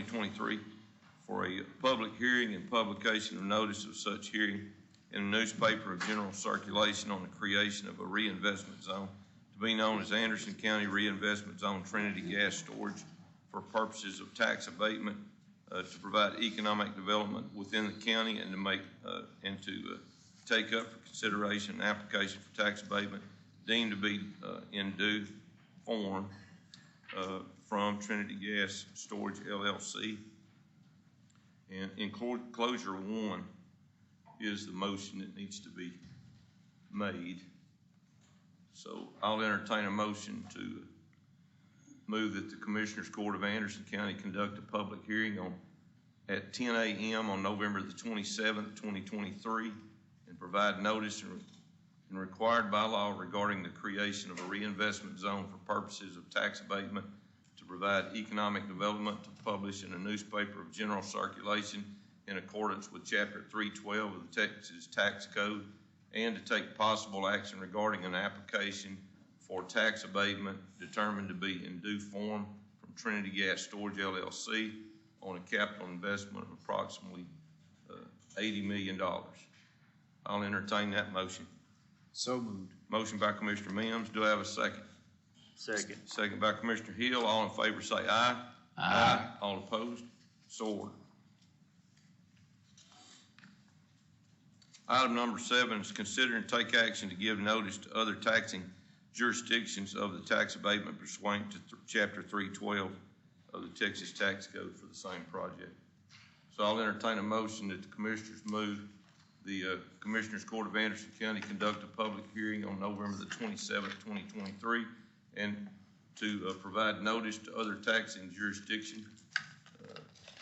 2023 for a public hearing and publication of notice of such hearing in a newspaper of general circulation on the creation of a reinvestment zone to be known as Anderson County Reinvestment Zone Trinity Gas Storage for purposes of tax abatement to provide economic development within the county and to make and to take up for consideration an application for tax abatement deemed to be in due form from Trinity Gas Storage LLC. And in closure one is the motion that needs to be made. So I'll entertain a motion to move that the Commissioners Court of Anderson County conduct a public hearing at 10 a.m. on November the 27th, 2023, and provide notice and required by law regarding the creation of a reinvestment zone for purposes of tax abatement to provide economic development to publish in a newspaper of general circulation in accordance with Chapter 312 of the Texas Tax Code, and to take possible action regarding an application for tax abatement determined to be in due form from Trinity Gas Storage LLC on a capital investment of approximately $80 million. I'll entertain that motion. So moved. Motion by Commissioner Mims. Do I have a second? Second. Second by Commissioner Hill. All in favor say aye. Aye. All opposed? So ordered. Item number 7 is consider and take action to give notice to other taxing jurisdictions of the tax abatement pursuant to Chapter 312 of the Texas Tax Code for the same project. So I'll entertain a motion that the Commissioners move the Commissioners Court of Anderson County conduct a public hearing on November the 27th, 2023, and to provide notice to other taxing jurisdictions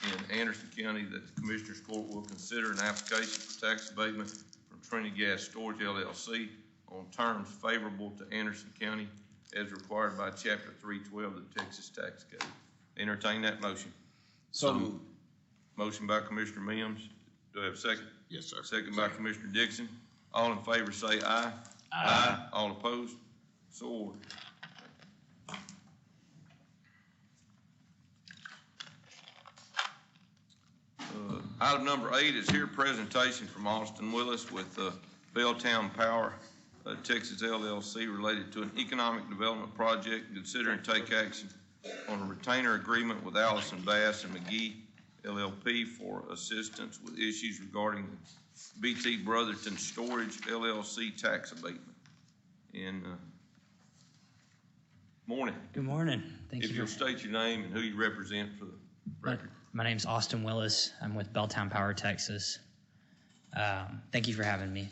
in Anderson County that the Commissioners Court will consider an application for tax abatement from Trinity Gas Storage LLC on terms favorable to Anderson County as required by Chapter 312 of the Texas Tax Code. Entertain that motion. So moved. Motion by Commissioner Mims. Do I have a second? Yes, sir. Second by Commissioner Dixon. All in favor say aye. Aye. All opposed? So ordered. Item number 8 is here presentation from Austin Willis with Belltown Power Texas LLC related to an economic development project. Consider and take action on a retainer agreement with Allison Bass and McGee LLP for assistance with issues regarding the BT Brotherton Storage LLC tax abatement. And morning. Good morning. Thank you. If you'll state your name and who you represent for the record. My name's Austin Willis. I'm with Belltown Power Texas. Thank you for having me.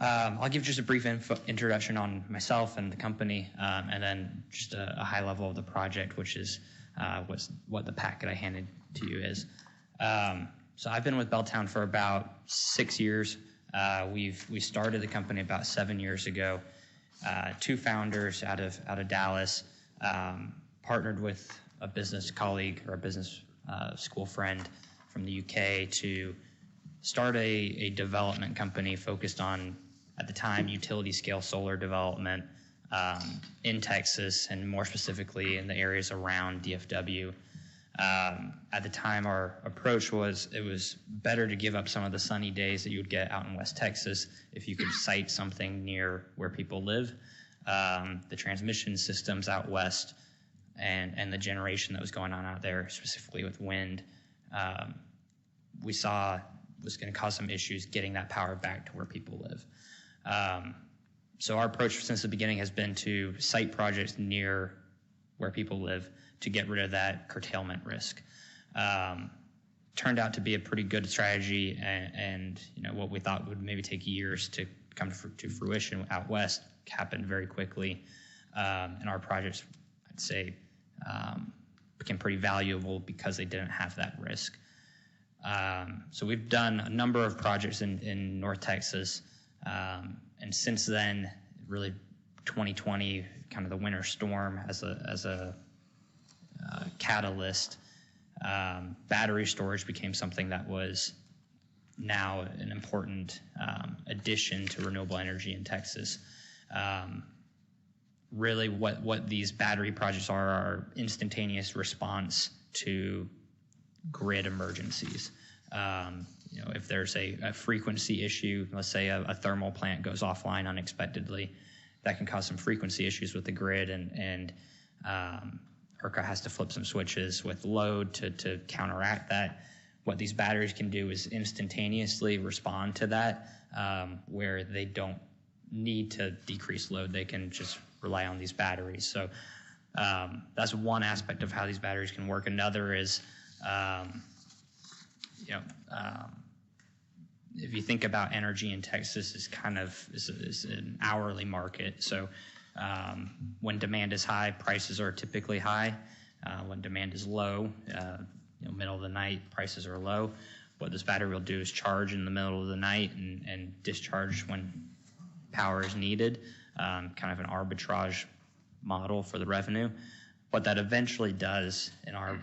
I'll give just a brief introduction on myself and the company, and then just a high level of the project, which is what the packet I handed to you is. So I've been with Belltown for about 6 years. We started the company about 7 years ago. 2 founders out of Dallas, partnered with a business colleague or a business school friend from the UK to start a development company focused on, at the time, utility scale solar development in Texas, and more specifically in the areas around DFW. At the time, our approach was it was better to give up some of the sunny days that you would get out in West Texas if you could site something near where people live. The transmission systems out west and the generation that was going on out there, specifically with wind, we saw was going to cause some issues getting that power back to where people live. So our approach since the beginning has been to site projects near where people live to get rid of that curtailment risk. Turned out to be a pretty good strategy, and what we thought would maybe take years to come to fruition out west happened very quickly, and our projects, I'd say, became pretty valuable because they didn't have that risk. So we've done a number of projects in North Texas, and since then, really 2020, kind of the winter storm as a catalyst, battery storage became something that was now an important addition to renewable energy in Texas. Really what these battery projects are instantaneous response to grid emergencies. If there's a frequency issue, let's say a thermal plant goes offline unexpectedly, that can cause some frequency issues with the grid, and ERCOT has to flip some switches with load to counteract that. What these batteries can do is instantaneously respond to that, where they don't need to decrease load. They can just rely on these batteries. So that's one aspect of how these batteries can work. Another is, if you think about energy in Texas, is an hourly market. So when demand is high, prices are typically high. When demand is low, middle of the night, prices are low. What this battery will do is charge in the middle of the night and discharge when power is needed, kind of an arbitrage model for the revenue. What that eventually does in our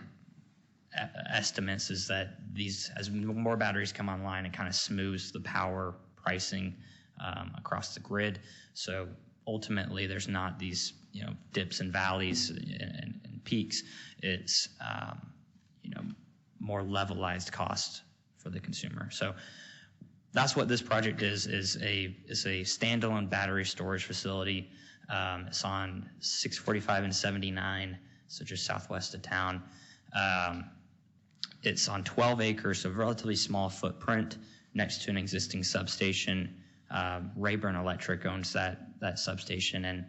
estimates is that as more batteries come online, it kind of smooths the power pricing across the grid. So ultimately, there's not these dips and valleys and peaks. It's more levelized cost for the consumer. So that's what this project is a standalone battery storage facility. It's on 645 and 79, so just southwest of town. It's on 12 acres, so relatively small footprint next to an existing substation. Rayburn Electric owns that substation, and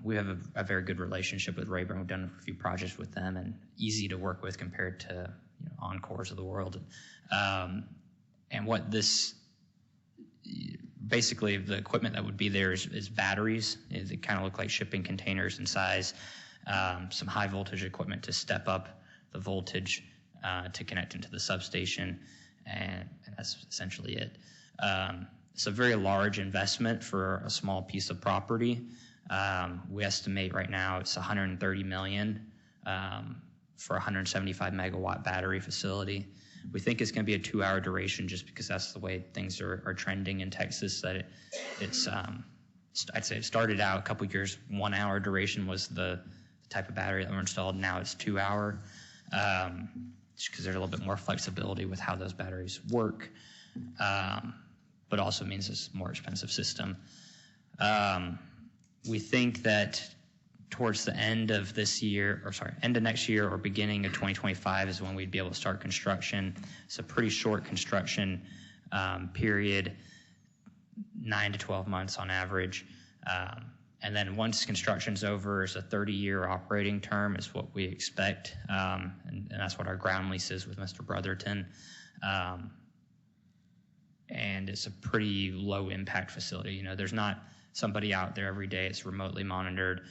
we have a very good relationship with Rayburn. We've done a few projects with them, and easy to work with compared to Encores of the world. And what this, basically the equipment that would be there is batteries. They kind of look like shipping containers in size. Some high voltage equipment to step up the voltage to connect into the substation, and that's essentially it. It's a very large investment for a small piece of property. We estimate right now it's $130 million for a 175 megawatt battery facility. We think it's going to be a 2-hour duration just because that's the way things are trending in Texas. That it's I'd say it started out a couple years, 1 hour duration was the type of battery that were installed. Now it's 2 hour, just because there's a little bit more flexibility with how those batteries work, but also means it's a more expensive system. We think that towards the end of next year or beginning of 2025 is when we'd be able to start construction. It's a pretty short construction period, 9 to 12 months on average. And then once construction's over, it's a 30-year operating term is what we expect. And that's what our ground lease is with Mr. Brotherton. And it's a pretty low impact facility. There's not somebody out there every day. It's remotely monitored.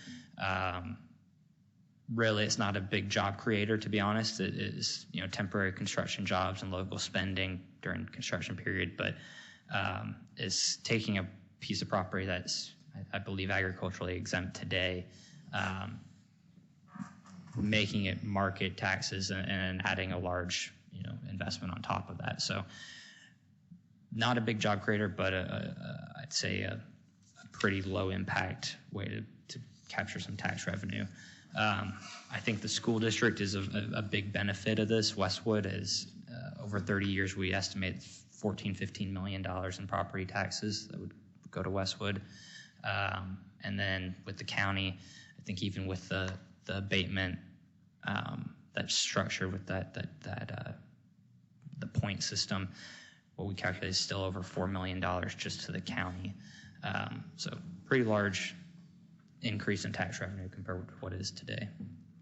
Really, it's not a big job creator, to be honest. It is, temporary construction jobs and local spending during the construction period, but it's taking a piece of property that's, I believe, agriculturally exempt today, making it market taxes and adding a large, investment on top of that. So not a big job creator, but I'd say a pretty low impact way to capture some tax revenue. I think the school district is a big benefit of this. Westwood is, over 30 years, we estimate $14-15 million in property taxes that would go to Westwood. And then with the county, I think even with the abatement that's structured with the point system, what we calculate is still over $4 million just to the county. So pretty large increase in tax revenue compared with what it is today.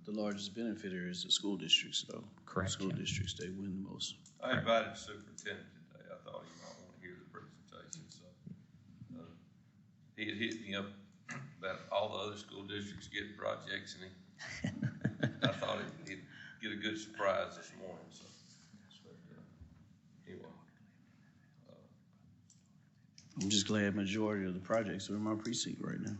The largest benefiter is the school districts, though. Correct. School districts, they win the most. I invited the superintendent today. I thought he might want to hear the presentation, so he had hit me up about all the other school districts getting projects, and I thought he'd get a good surprise this morning, so. Anyway. I'm just glad majority of the projects are in my precinct right now.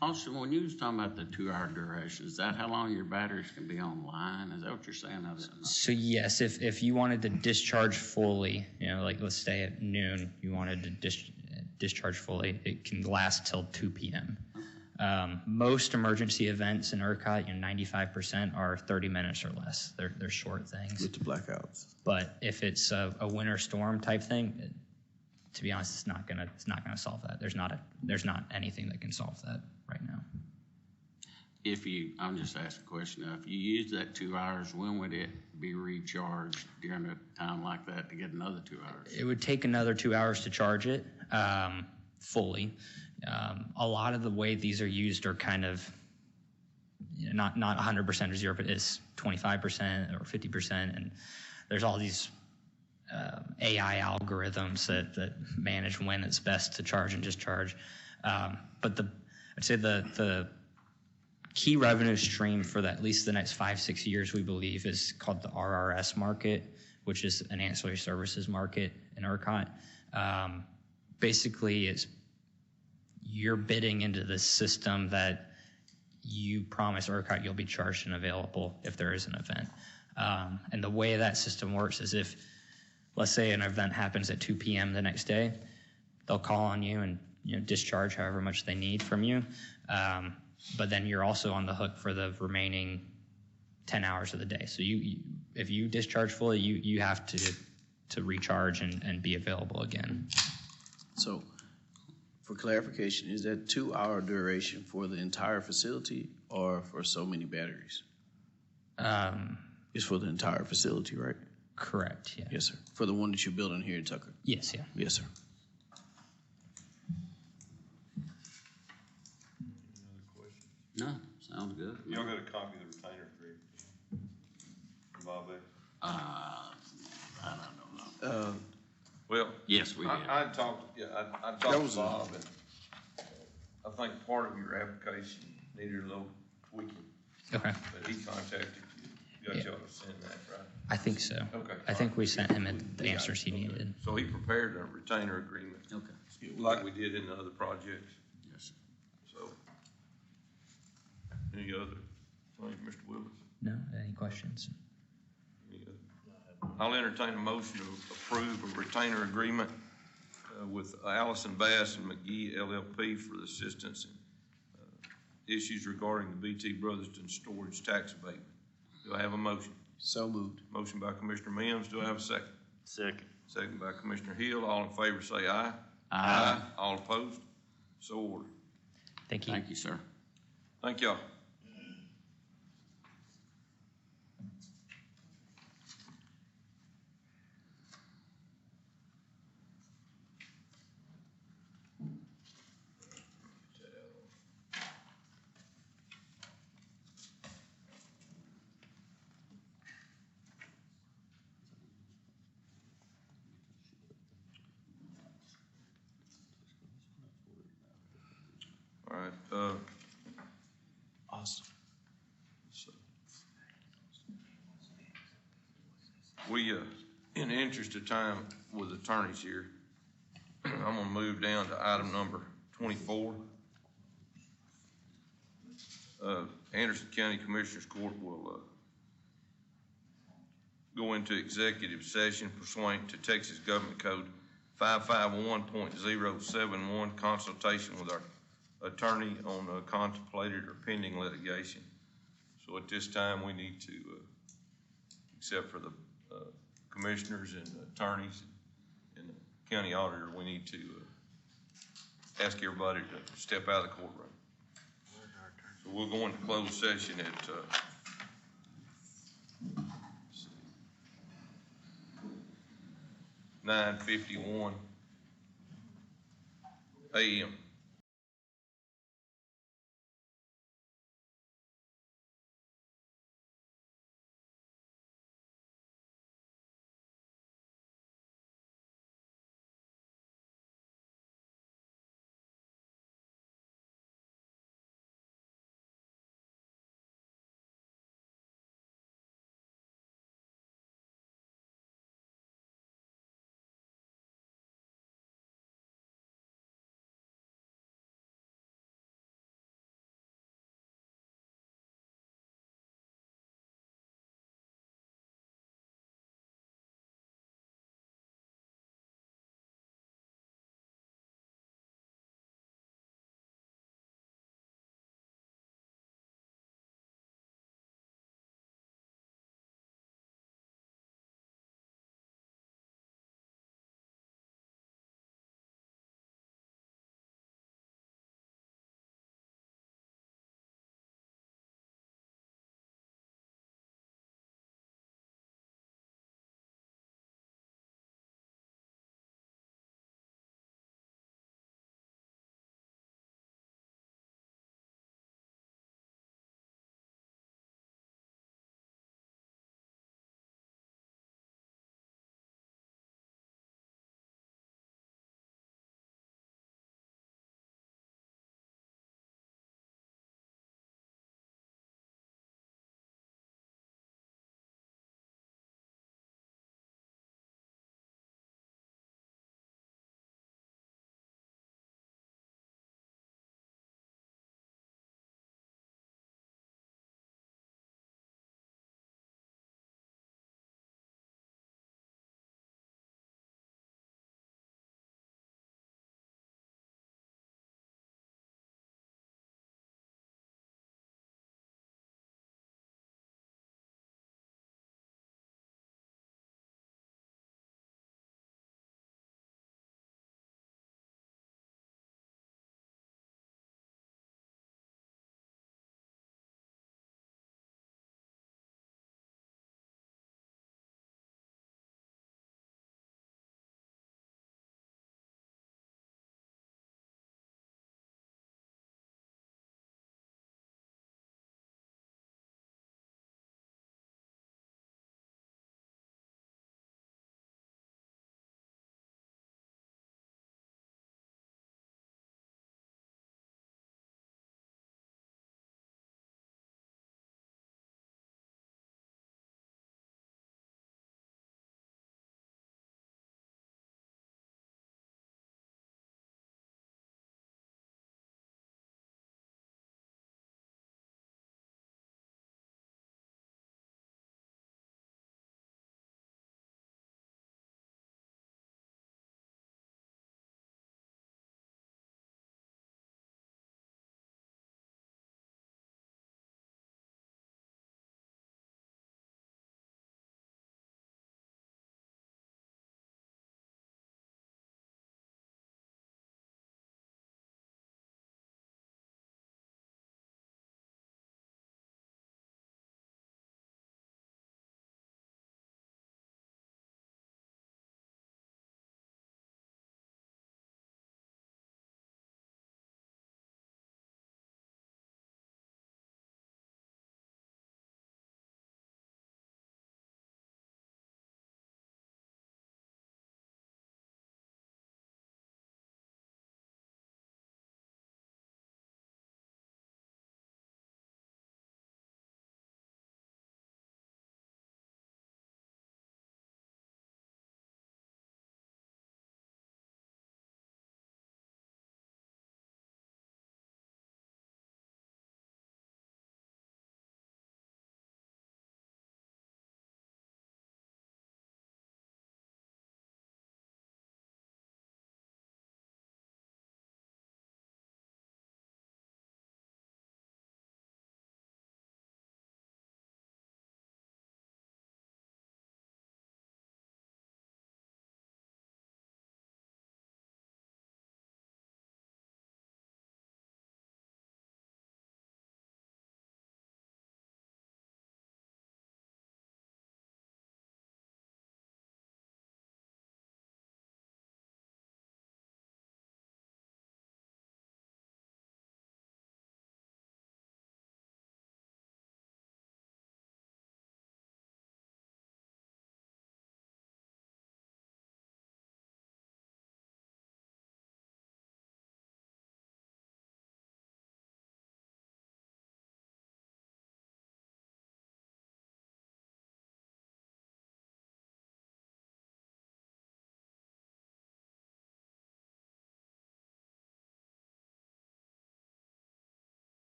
Austin, when you was talking about the 2-hour duration, is that how long your batteries can be online? Is that what you're saying? I didn't know. So yes, if you wanted to discharge fully, like let's say at noon, you wanted to discharge fully, it can last till 2 p.m. Most emergency events in ERCOT, 95% are 30 minutes or less. They're short things. With the blackouts. But if it's a winter storm type thing, to be honest, it's not gonna solve that. There's not anything that can solve that right now. I'm just asking a question now, if you use that 2 hours, when would it be recharged during a time like that to get another 2 hours? It would take another 2 hours to charge it fully. A lot of the way these are used are kind of not 100% or zero, but it's 25% or 50%, and there's all these AI algorithms that manage when it's best to charge and discharge. But I'd say the key revenue stream for at least the next 5-6 years, we believe, is called the RRS market, which is an ancillary services market in ERCOT. Basically, you're bidding into this system that you promise ERCOT you'll be charged and available if there is an event. And the way that system works is if, let's say, an event happens at 2 p.m. the next day, they'll call on you and discharge however much they need from you. But then you're also on the hook for the remaining 10 hours of the day. So if you discharge fully, you have to recharge and be available again. So, for clarification, is that 2 hour duration for the entire facility or for so many batteries? It's for the entire facility, right? Correct, yeah. Yes, sir. For the one that you're building here in Tucker? Yes, yeah. Yes, sir. No, sounds good. Y'all got a copy of the retainer agreement from Bob X? I don't know. Well, Yes, we did. I talked to Bob, and I think part of your application needed a little tweaking, Okay. but he contacted you, got y'all to send that, right? I think so. Okay. I think we sent him the answers he needed. So he prepared a retainer agreement, Okay. like we did in the other projects, Yes, sir. so. Any other, Mr. Willis? No? Any questions? Any other? I'll entertain a motion to approve a retainer agreement with Allison Bass and McGee LLP for the assistance in issues regarding the BT Brotherston storage tax abatement. Do I have a motion? So moved. Motion by Commissioner Mims. Do I have a second? Second. Second by Commissioner Hill. All in favor say aye. Aye. All opposed? So ordered. Thank you. Thank you, sir. Thank y'all. All right, Awesome. so we, in the interest of time with attorneys here, I'm gonna move down to item number 24. Anderson County Commissioners Court will, go into executive session pursuant to Texas Government Code 551.071, consultation with our attorney on contemplated or pending litigation. So at this time, we need to, except for the commissioners and attorneys and the county auditor, we need to ask everybody to step out of the courtroom. So we'll go into closed session at 9:51 a.m.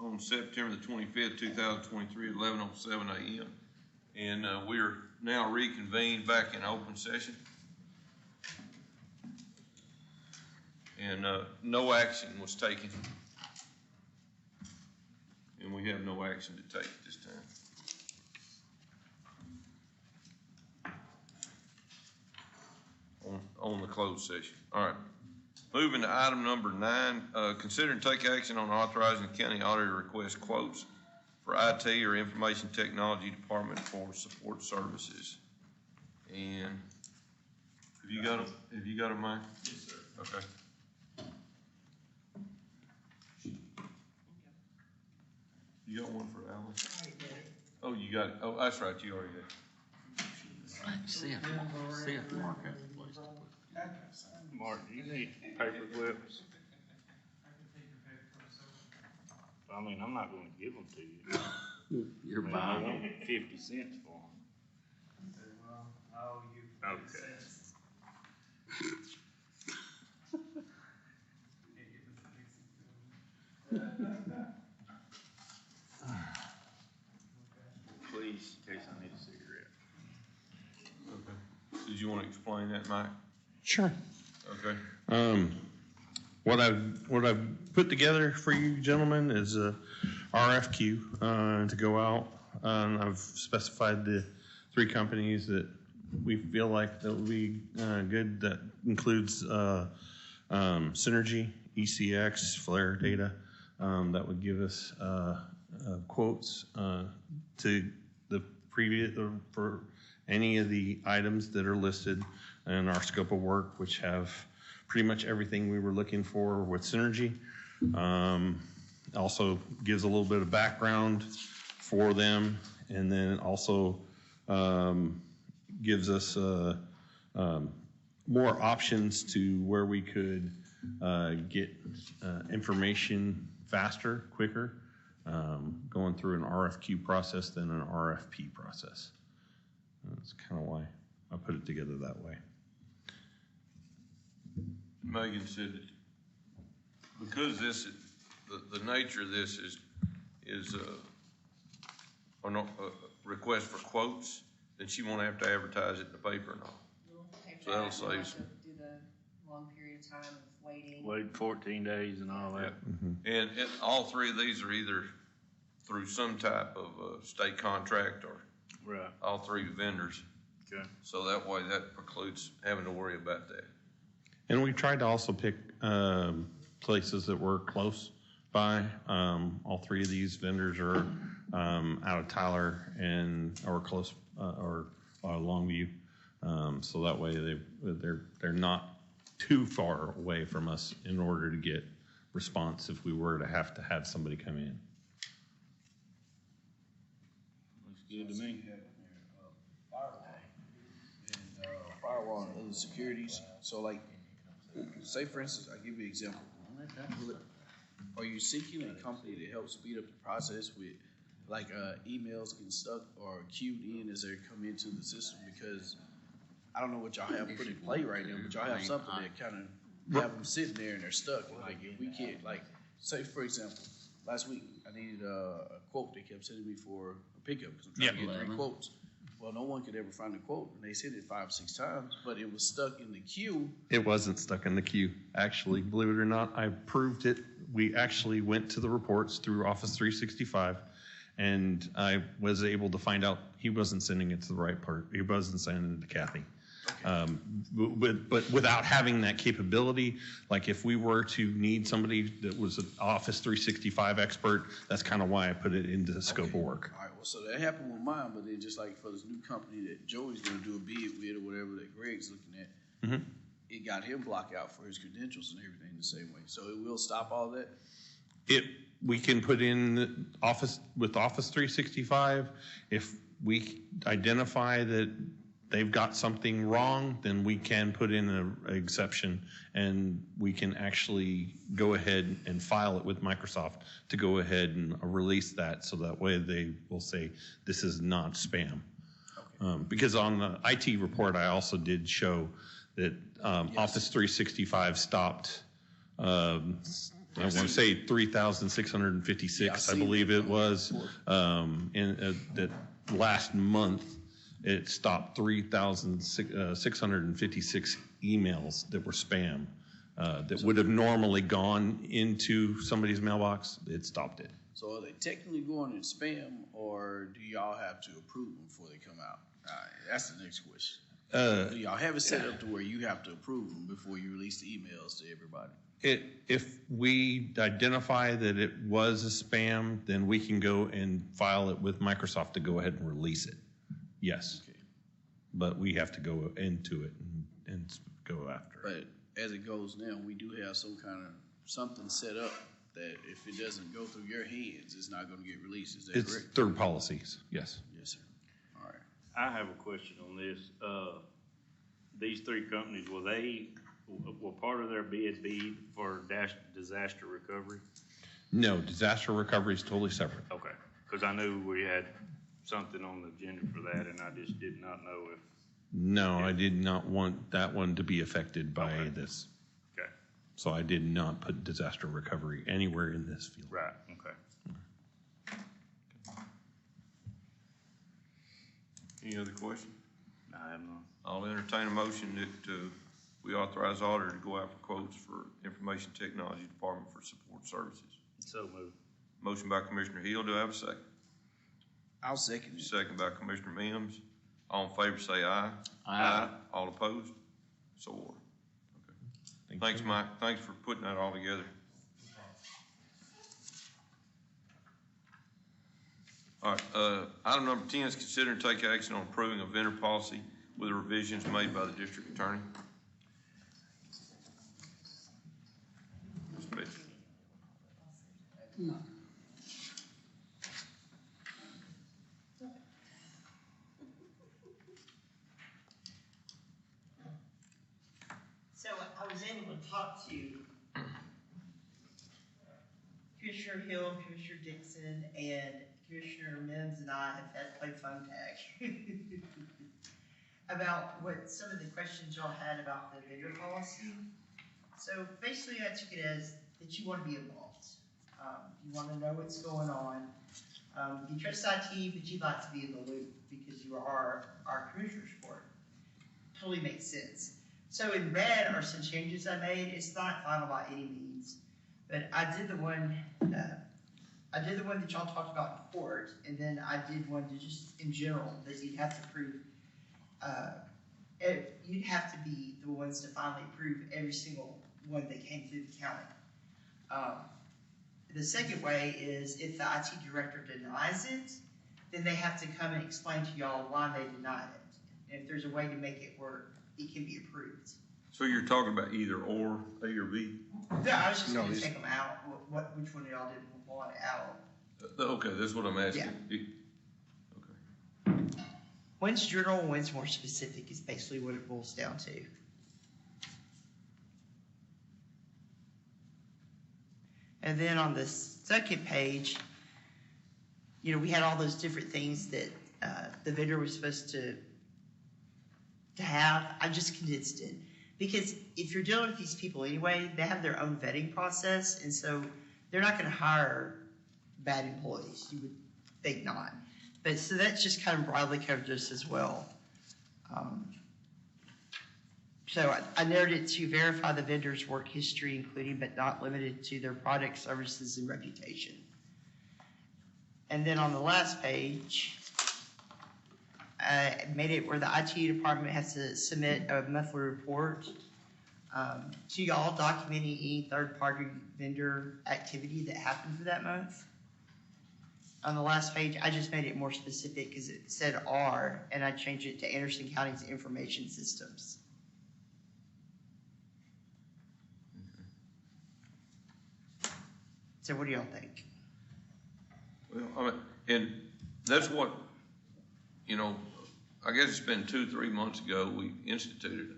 on September the 25th, 2023, at 11:07 a.m. And we are now reconvened back in open session. And no action was taken. And we have no action to take at this time. On the closed session. All right. Moving to item number 9, consider and take action on authorizing the county auditor to request quotes for IT or information technology department for support services. And have you got a mic? Yes, sir. Okay. You got one for Alan? Oh, you got it. Oh, that's right. You already did. See if Mark has a place to put it. Mark, do you need paper clips? I mean, I'm not gonna give them to you. You're I mean, I buying want them. 50 cents for them. Okay. Please, in case I need a cigarette. Okay. Did you want to explain that, Mike? Sure. Okay. What I've put together for you gentlemen is a RFQ to go out. I've specified the 3 companies that we feel like that would be good. That includes Synergy, ECX, Flare Data. That would give us quotes to the previous for any of the items that are listed in our scope of work, which have pretty much everything we were looking for with Synergy. Also gives a little bit of background for them, and then also gives us more options to where we could get information faster, quicker, going through an RFQ process than an RFP process. That's kind of why I put it together that way. Megan said that because this, the nature of this is a request for quotes, then she won't have to advertise it in the paper and all. So that'll save some. Do the long period of time of waiting. Wait 14 days and all that. And all 3 of these are either through some type of state contract or Right. all 3 vendors. Okay. So that way that precludes having to worry about that. And we tried to also pick places that were close by. All 3 of these vendors are out of Tyler or close or Longview, so that way they're not too far away from us in order to get response if we were to have somebody come in. Looks good to me. Firewall and other securities. So like, say for instance, I'll give you an example. Are you seeking a company to help speed up the process with like emails getting stuck or queued in as they come into the system? Because I don't know what y'all have put in play right now, but y'all have something that kind of have them sitting there and they're stuck. And like if we can't, like, say for example, last week I needed a quote. They kept sending me for a pickup because I'm trying to get 3 quotes. Well, no one could ever find a quote, and they sent it 5 or 6 times, but it was stuck in the queue. It wasn't stuck in the queue, actually. Believe it or not, I proved it. We actually went to the reports through Office 365, and I was able to find out he wasn't sending it to the right part. He wasn't sending it to Kathy. But without having that capability, like if we were to need somebody that was an Office 365 expert, that's kind of why I put it into the scope of work. All right, well, so that happened with mine, but then just like for this new company that Joey's gonna do a bid with or whatever that Greg's looking at, it got him blocked out for his credentials and everything the same way. So it will stop all that? We can put in Office 365. If we identify that they've got something wrong, then we can put in an exception and we can actually go ahead and file it with Microsoft to go ahead and release that, so that way they will say this is not spam. Because on the IT report, I also did show that Office 365 stopped I want to say 3,656, I believe it was. That last month, it stopped 3,656 emails that were spam, that would have normally gone into somebody's mailbox. It stopped it. So are they technically going in spam, or do y'all have to approve them before they come out? That's the next question. Do y'all have it set up to where you have to approve them before you release the emails to everybody? If we identify that it was a spam, then we can go and file it with Microsoft to go ahead and release it. Yes. Okay. But we have to go into it and go after it. But as it goes now, we do have some kind of something set up that if it doesn't go through your hands, it's not going to get released. Is that It's correct? third policies, yes. Yes, sir. All right. I have a question on this. These three companies, will part of their bid be for disaster recovery? No, disaster recovery is totally separate. Okay, because I knew we had something on the agenda for that, and I just did not know if, No, I did not want that one to be affected by Okay. this. okay, So I did not put disaster recovery anywhere in this field. right, okay. Any other questions? I have none. I'll entertain a motion that we authorize auditor to go out for quotes for Information Technology Department for support services. So moved. Motion by Commissioner Hill, do I have a second? I'll second it. Second by Commissioner Mims. All in favor say aye. Aye. All opposed? So ordered. Thank Thanks, you. Mike. Thanks for putting that all together. All right, item number 10 is consider and take action on approving a vendor policy with the revisions made by the district attorney. Mr. Mitchell. So I was able to talk to Commissioner Hill, Commissioner Dixon, and Commissioner Mims and I have had played phone tag about what some of the questions y'all had about the vendor policy. So basically I took it as that you want to be involved. You want to know what's going on. You trust IT, but you'd like to be in the loop because you are our commissioners for it. Totally makes sense. So in red are some changes I made. It's not final by any means, but I did the one that y'all talked about in court, and then I did one to just in general that you'd have to prove. You'd have to be the ones to finally approve every single one that came through the county. The second way is if the IT director denies it, then they have to come and explain to y'all why they denied it. And if there's a way to make it work, it can be approved. So you're talking about either or, A or B? No, I was just No, gonna these- take them out. Which one of y'all didn't want it out? Okay, that's what I'm asking. Okay. One's general, one's more specific is basically what it boils down to. And then on the second page, we had all those different things that the vendor was supposed to have. I just condensed it. Because if you're dealing with these people anyway, they have their own vetting process, and so they're not gonna hire bad employees. You would think not. But so that's just kind of broadly covered this as well. So I narrowed it to verify the vendor's work history, including but not limited to their product, services, and reputation. And then on the last page, I made it where the IT department has to submit a monthly report to y'all documenting any third-party vendor activity that happened for that month. On the last page, I just made it more specific because it said R, and I changed it to Anderson County's information systems. So what do y'all think? Well, and that's what, I guess it's been 2-3 months ago, we instituted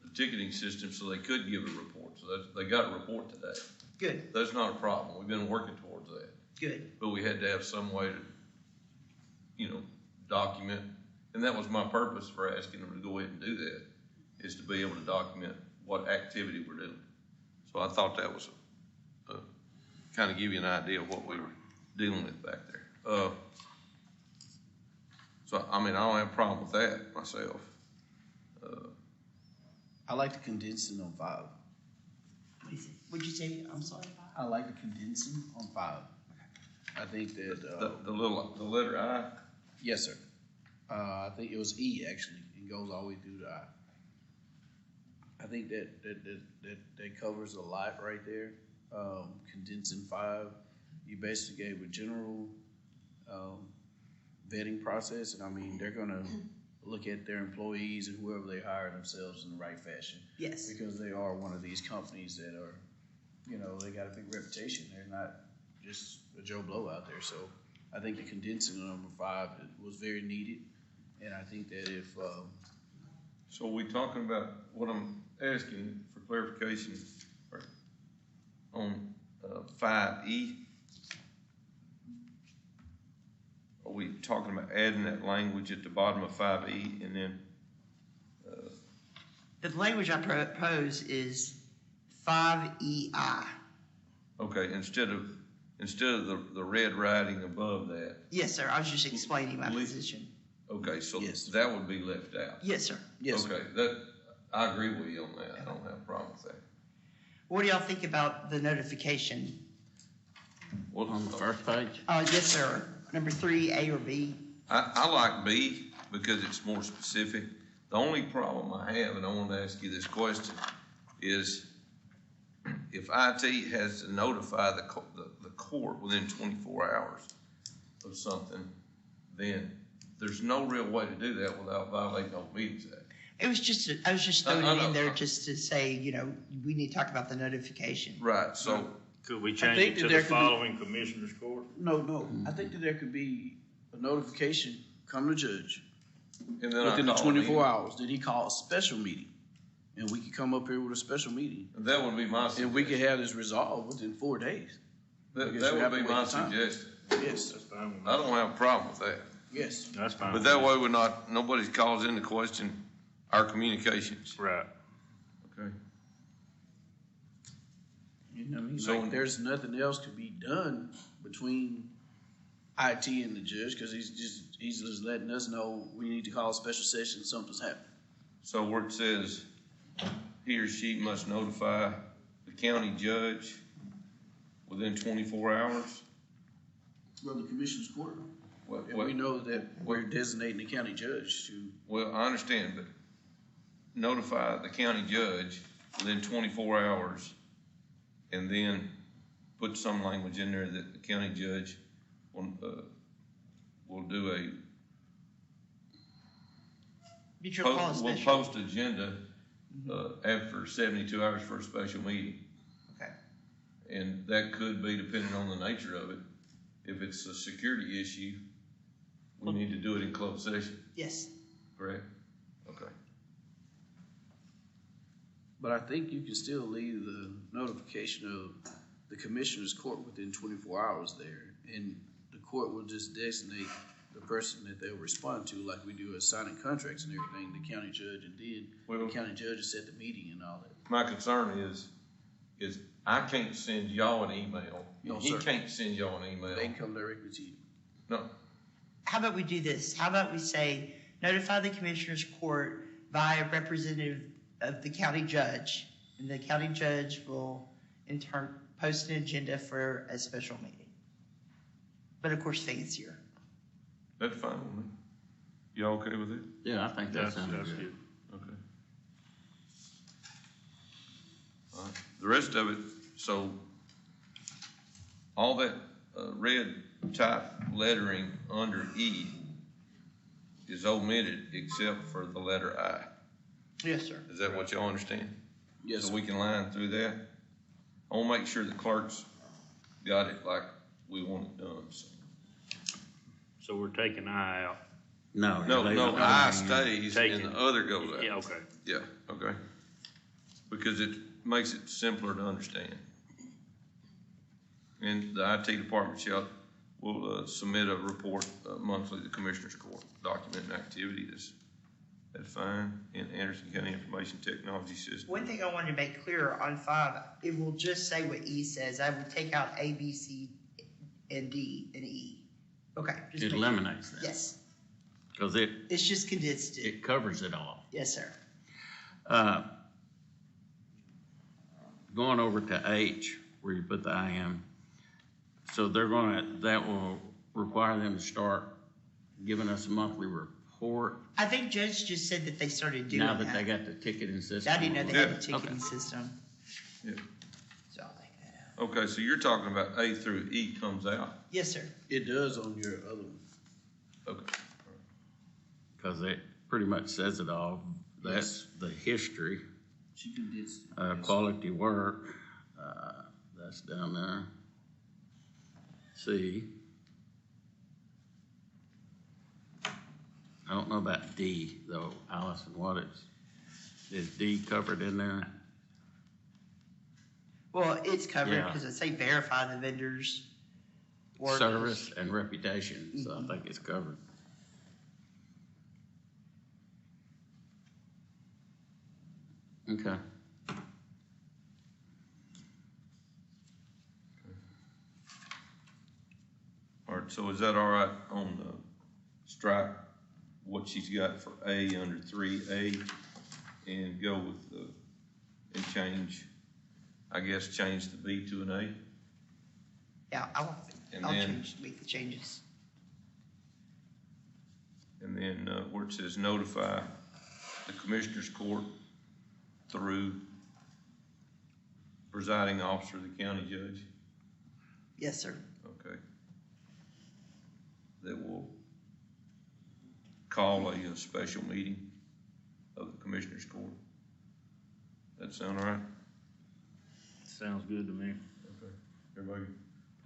a ticketing system so they could give a report. So they got a report today. Good, That's not a problem. We've been working towards that. good. But we had to have some way to, document. And that was my purpose for asking them to go ahead and do that, is to be able to document what activity we're doing. So I thought that was kind of give you an idea of what we were dealing with back there. So, I mean, I don't have a problem with that myself. I like the condensing on 5. What'd you say? I'm sorry. I like the condensing on 5. I think that, The letter I, yes, sir. I think it was E actually, and goes all the way through to I. I think that covers a lot right there. Condensing 5, you basically gave a general, vetting process, and I mean, they're gonna look at their employees and whoever they hire themselves in the right fashion. Yes. Because they are one of these companies that are, you know, they got a big reputation. They're not just a Joe Blow out there. So I think the condensing on number 5 was very needed. And I think that if, so we talking about, what I'm asking for clarification on 5E? Are we talking about adding that language at the bottom of 5E and then, The language I propose is 5EI. okay, instead of the red writing above that, Yes, sir. I was just explaining my position. okay, so Yes. that would be left out. Yes, sir. yes, Okay, that, I agree with you on that. I don't have a problem with that. What do y'all think about the notification? Well, On the first page? Yes, sir. Number 3, A or B? I like B because it's more specific. The only problem I have, and I wanted to ask you this question, is if IT has to notify the court within 24 hours of something, then there's no real way to do that without violating Open Meetings Act. I was just throwing I it know. in there just to say, you know, we need to talk about the notification. Right, so, Could we I change think it that to there the could be- following Commissioners Court? no. I think that there could be a notification, come to judge. and then I Within the call a meeting. 24 hours, then he call a special meeting. And we could come up here with a special meeting. That would be my And we suggestion. could have this resolved within 4 days. That guess that we would have to be wait my the time. suggestion. Yes, That's fine with me. I don't have a problem with that. yes. That's fine. But with that me. way we're not, nobody calls into question our communications. Right. Okay. You know what I mean? So- Like, there's nothing else could be done between IT and the judge, cause he's just letting us know we need to call a special session, something's happening. So where it says he or she must notify the county judge within 24 hours? Well, the commissioner's court, What, and we know that we're designating the county judge to, well, I understand, but notify the county judge within 24 hours and then put some language in there that the county judge will do a, Did you call a will special? post agenda, after 72 hours for a special meeting. Okay. And that could be, depending on the nature of it, if it's a security issue, we need to do it in closed session, Yes. correct? Okay. but I think you can still leave the notification of the commissioner's court within 24 hours there. And the court will just designate the person that they'll respond to, like we do as signing contracts and everything, the county judge, and then Well- the county judge will set the meeting and all that. My concern is I can't send y'all an email. No, He sir. can't send y'all an email. They can come directly to you. No, How about we do this? How about we say, notify the commissioner's court via representative of the county judge, and the county judge will in turn post an agenda for a special meeting. But of course fancier. that's fine with me. Y'all okay with it? Yeah, I think that That's sounds good. good. Okay. All right. The rest of it, so all that red type lettering under E is omitted except for the letter I. Yes, sir. Is that what y'all understand? Yes, So sir. we can line through that? I want to make sure the clerks got it like we want it done, so. So we're taking I out. No. No, leave no, it. I stays and Taken. the other goes out. Yeah, okay. Yeah, okay. Because it makes it simpler to understand. And the IT department will submit a report monthly to the Commissioners Court, documenting activity that's That's fine. And Anderson County Information Technology System. One thing I wanted to make clear on 5, it will just say what E says. I will take out A, B, C, and D, and E. Okay. just It make- eliminates that. Yes, Because it's just condensed it. it covers it all. Yes, sir. Going over to H, where you put the IM, so that will require them to start giving us a monthly report I think Judge just said that they started doing now that. that they got the ticketing system. I didn't know they had Yeah. a ticketing Okay. system. Yeah. So I'll take that out. Okay, so you're talking about A through E comes out. Yes, sir. It does on your other one. Okay. Because it pretty much says it all. That's the history, She condensed it. quality work, that's down there. C. I don't know about D though, Allison, is D covered in there? Well, it's covered Yeah. because it say verify the vendors. work. Service and reputation, so I think it's covered. Okay. All right, so is that all right on the strike, what she's got for A under 3A, and go with the, and change, I guess, change the B to an A? Yeah, I'll And then- change, make the changes. And then where it says notify the Commissioners Court through presiding officer, the county judge, Yes, sir. okay? That will call a special meeting of the Commissioners Court. That sound all right? Sounds good to me. Okay. Everybody?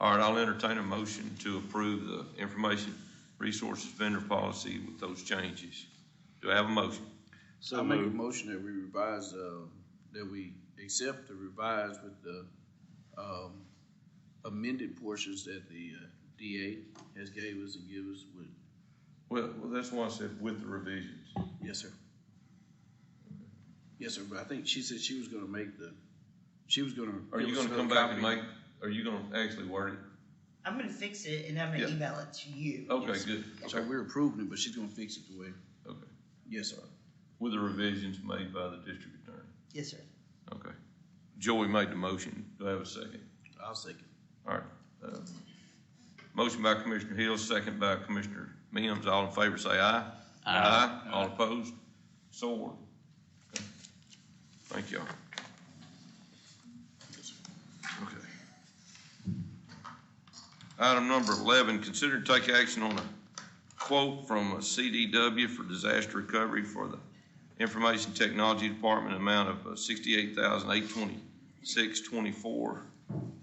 All right, I'll entertain a motion to approve the information resources vendor policy with those changes. Do I have a motion? So I make a motion that we revise, that we accept the revise with the, amended portions that the, DA has gave us and give us with, Well, that's why I said with the revisions. yes, sir. Yes, sir, but I think she said she was gonna make the, she was gonna. Are you give us gonna come another back and copy. are you gonna actually word it? I'm gonna fix it and I'm gonna Yeah. email it to you. Okay, Yes. good. So Okay, we're approving it, but she's gonna fix it the way, okay. yes, sir. With the revisions made by the district attorney. Yes, sir. Okay. Joey made the motion. Do I have a second? I'll second. All right. Motion by Commissioner Hill, second by Commissioner Mims. All in favor say aye. Aye. All opposed? So ordered. Okay. Thank y'all. Okay. Item number 11, consider and take action on a quote from a CDW for disaster recovery for the Information Technology Department, amount of $68,826.24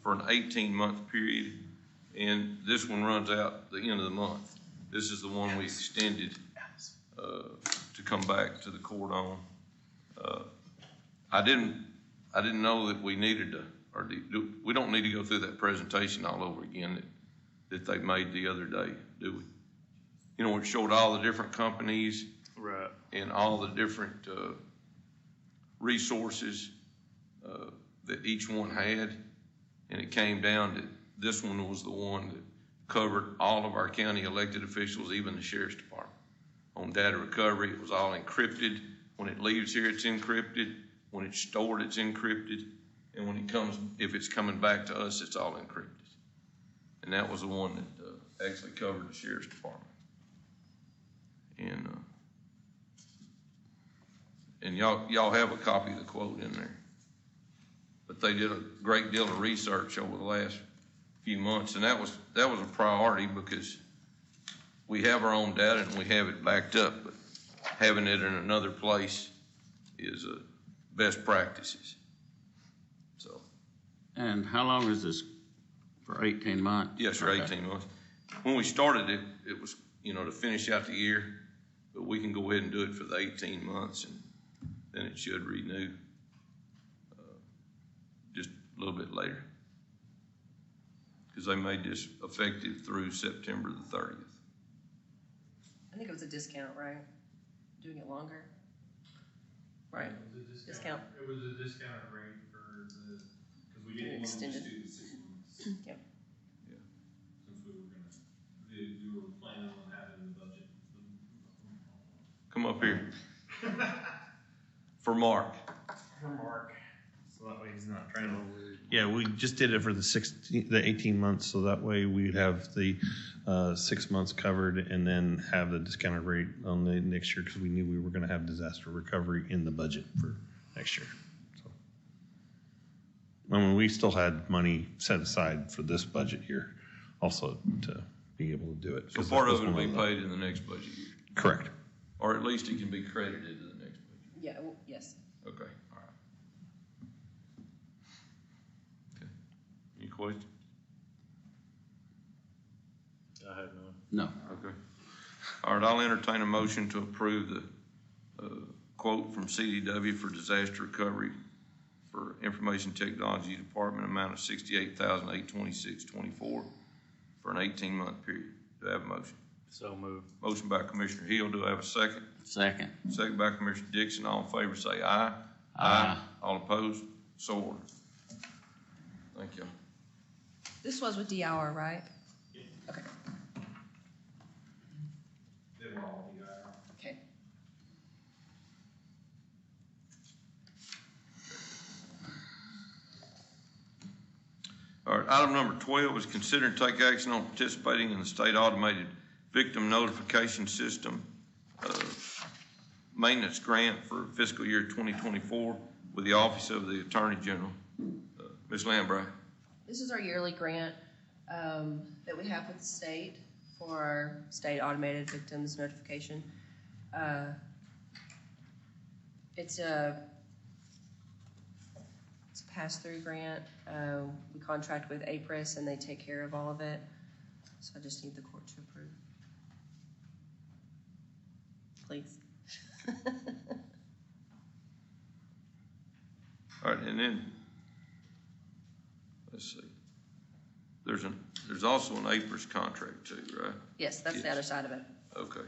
for an 18-month period. And this one runs out the end of the month. This is the one we extended to come back to the court on. I didn't know that we needed to, we don't need to go through that presentation all over again that they made the other day, do we? You know, it showed all the different companies Right. and all the different resources that each one had, and it came down that this one was the one that covered all of our county elected officials, even the sheriff's department. On data recovery, it was all encrypted. When it leaves here, it's encrypted. When it's stored, it's encrypted. And when it comes, if it's coming back to us, it's all encrypted. And that was the one that actually covered the sheriff's department. And y'all have a copy of the quote in there. But they did a great deal of research over the last few months, and that was a priority because we have our own data and we have it backed up, but having it in another place is best practices. So, And how long is this? For 18 months? yes, sir, Okay. 18 months. When we started it, it was, to finish out the year, but we can go ahead and do it for the 18 months, and then it should renew just a little bit later. Because they made this effective through September the 30th. I think it was a discount, right? Doing it longer? right? Discount. It was a discounted rate for the, because we didn't wanna just Extended. do the 6 months. Yep. Since we were we were planning on having the budget. Come up here. For Mark. For Mark, so that way he's not trying to. Yeah, we just did it for the 18 months, so that way we'd have the 6 months covered and then have the discounted rate on the next year, because we knew we were gonna have disaster recovery in the budget for next year. So, I mean, we still had money set aside for this budget year also to be able to do it. So part of it will be paid in the next budget year, Correct. or at least it can be credited to the next budget. Yeah, well, yes. Okay, all right. Okay. Any questions? I have none. No. Okay. All right, I'll entertain a motion to approve the quote from CDW for disaster recovery for Information Technology Department, amount of $68,826.24 for an 18-month period. Do I have a motion? So moved. Motion by Commissioner Hill. Do I have a second? Second. Second by Commissioner Dixon. All in favor say aye. Aye. All opposed? So ordered. Thank you. This was with DIR, right? Okay. They were all Okay. All right, item number 12 is consider and take action on participating in the state automated victim notification system maintenance grant for fiscal year 2024 with the Office of the Attorney General. Ms. Lambright. This is our yearly grant that we have with the state for our state automated victims notification. It's a pass-through grant. We contract with APRIS and they take care of all of it. So I just need the court to approve. Please. All right, and then, let's see. There's also an APRIS contract too, right? Yes, that's the Yes. other side of it. Okay.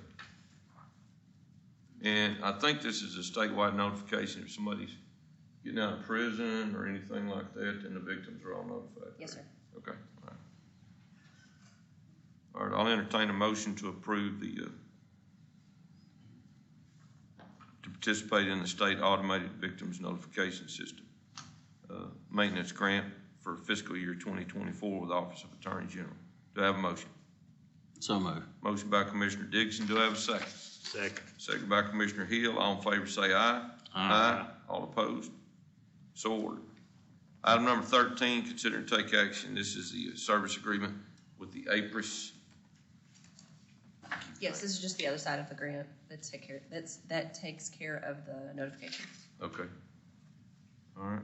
And I think this is a statewide notification. If somebody's getting out of prison or anything like that, then the victims are all notified. Yes, sir. Okay, all right. All right, I'll entertain a motion to approve the, to participate in the state automated victims notification system maintenance grant for fiscal year 2024 with the Office of Attorney General. Do I have a motion? So moved. Motion by Commissioner Dixon. Do I have a second? Second. Second by Commissioner Hill. All in favor say aye. Aye. All opposed? So ordered. Item number 13, consider and take action. This is the service agreement with the APRIS. Yes, this is just the other side of the grant that takes care of the notification. Okay. All right.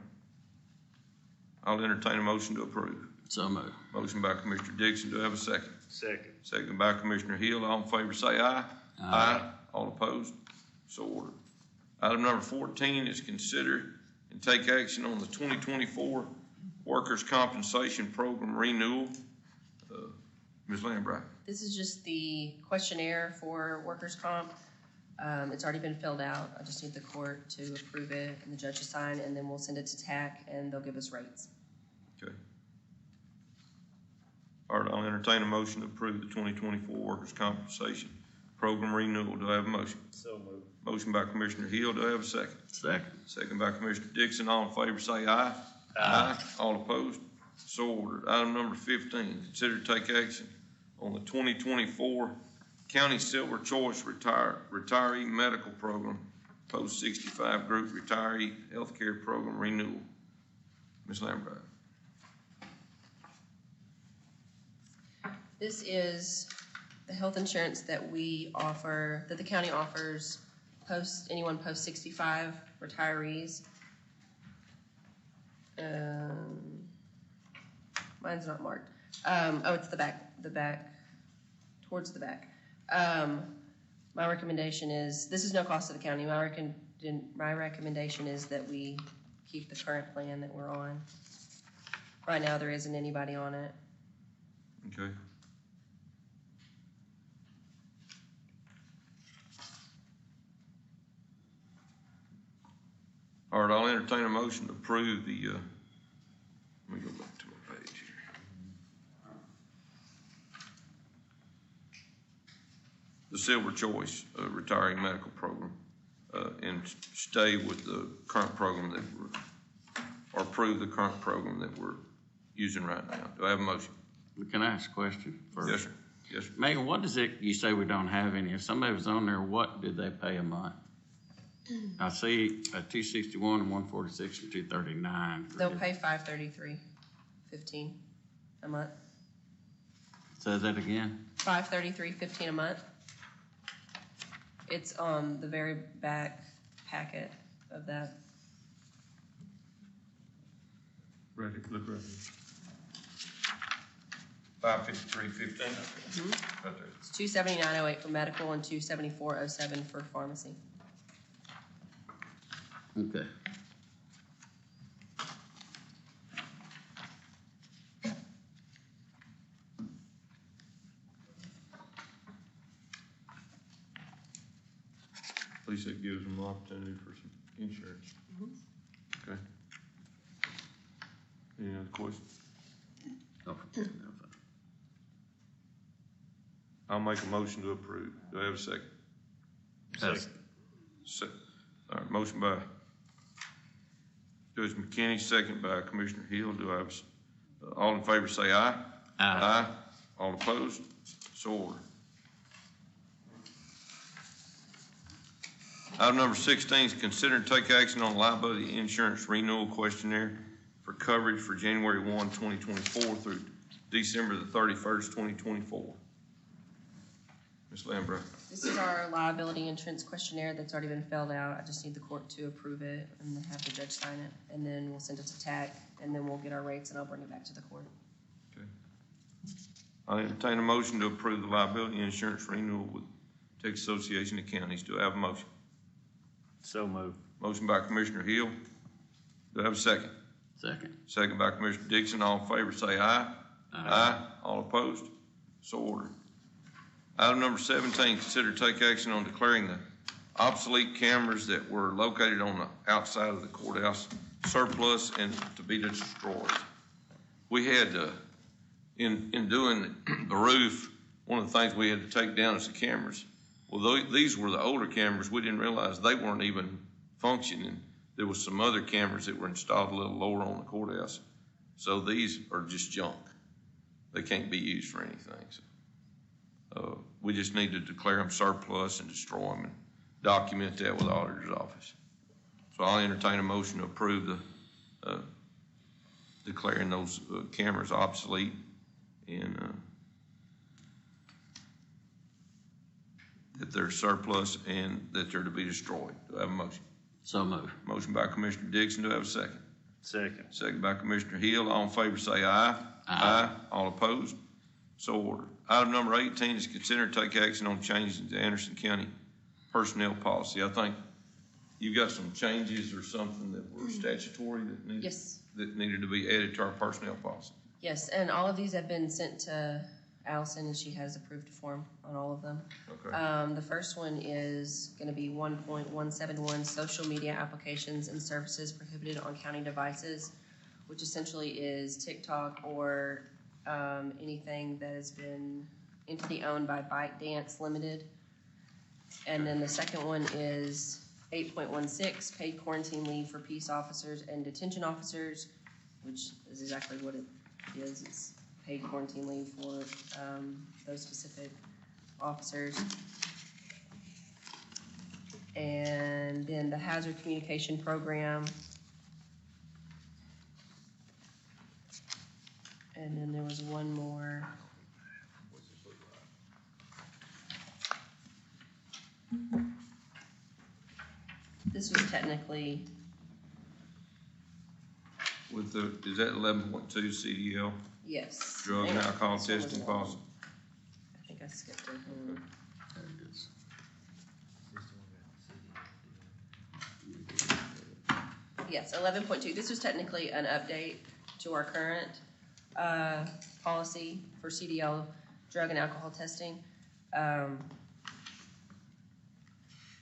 I'll entertain a motion to approve. So moved. Motion by Commissioner Dixon. Do I have a second? Second. Second by Commissioner Hill. All in favor say aye. Aye. All opposed? So ordered. Item number 14 is consider and take action on the 2024 Workers' Compensation Program renewal. Ms. Lambright. This is just the questionnaire for workers' comp. It's already been filled out. I just need the court to approve it and the judge to sign, and then we'll send it to TAC and they'll give us rates. Okay. All right, I'll entertain a motion to approve the 2024 Workers' Compensation Program renewal. Do I have a motion? So moved. Motion by Commissioner Hill. Do I have a second? Second. Second by Commissioner Dixon. All in favor say aye. Aye. All opposed? So ordered. Item number 15, consider to take action on the 2024 County Silver Choice Retiree Medical Program, Post-65 Group Retiree Healthcare Program renewal. Ms. Lambright. This is the health insurance that we offer, that the county offers anyone post-65 retirees. Mine's not marked. Oh, it's the back, towards the back. My recommendation is, this is no cost to the county. My recommendation is that we keep the current plan that we're on. Right now, there isn't anybody on it. Okay. All right, I'll entertain a motion to approve the, let me go back to my page here. The Silver Choice Retiring Medical Program, and stay with the current program that or approve the current program that we're using right now. Do I have a motion? Can I ask a question first? Yes, sir. Yes, sir. Megan, what is it, you say we don't have any, if somebody was on there, what did they pay a month? I see a 261 and 146 and 239. They'll pay $533.15 a month. Say that again? $533.15 a month. It's on the very back packet of that. Ready, look right here. $553.15. Right there. It's $279.08 for medical and $274.07 for pharmacy. Okay. At least it gives them an opportunity for some insurance. Okay. Any other questions? No. I'll make a motion to approve. Do I have a second? Second. All right, motion by Judge McKinney, second by Commissioner Hill. Do I have, all in favor say aye. Aye. All opposed? So ordered. Item number 16 is consider and take action on liability insurance renewal questionnaire for coverage for January 1, 2024 through December the 31st, 2024. Ms. Lambert. This is our liability insurance questionnaire that's already been filled out. I just need the court to approve it and have the judge sign it. And then we'll send it to TAC, and then we'll get our rates, and I'll bring it back to the court. Okay. I'll entertain a motion to approve the liability insurance renewal with Texas Association of Counties. Do I have a motion? So moved. Motion by Commissioner Hill. Do I have a second? Second. Second by Commissioner Dixon. All in favor say aye. Aye. All opposed? So ordered. Item number 17, consider take action on declaring the obsolete cameras that were located on the outside of the courthouse surplus and to be destroyed. We had, in doing the roof, one of the things we had to take down is the cameras. Well, these were the older cameras. We didn't realize they weren't even functioning. There was some other cameras that were installed a little lower on the courthouse. So these are just junk. They can't be used for anything. So, we just need to declare them surplus and destroy them and document that with the auditor's office. So I'll entertain a motion to approve the declaring those cameras obsolete and that they're surplus and that they're to be destroyed. Do I have a motion? So moved. Motion by Commissioner Dixon. Do I have a second? Second. Second by Commissioner Hill. All in favor say aye. Aye. All opposed? So ordered. Item number 18 is consider and take action on changes in the Anderson County personnel policy. I think you got some changes or something that were statutory that needed, Yes. that needed to be added to our personnel policy. Yes, and all of these have been sent to Allison, and she has approved a form on all of them. Okay. The first one is going to be 1.171, social media applications and services prohibited on county devices, which essentially is TikTok or anything that has been entity owned by ByteDance Limited. And then the second one is 8.16, paid quarantine leave for peace officers and detention officers, which is exactly what it is. It's paid quarantine leave for those specific officers. And then the hazard communication program. And then there was one more. This was technically, With the, is that 11.2 CDL, yes. drug and Hang on, alcohol this one was testing long. policy? I think I skipped it. Hold on. There it is. Yes, 11.2. This was technically an update to our current policy for CDL, drug and alcohol testing.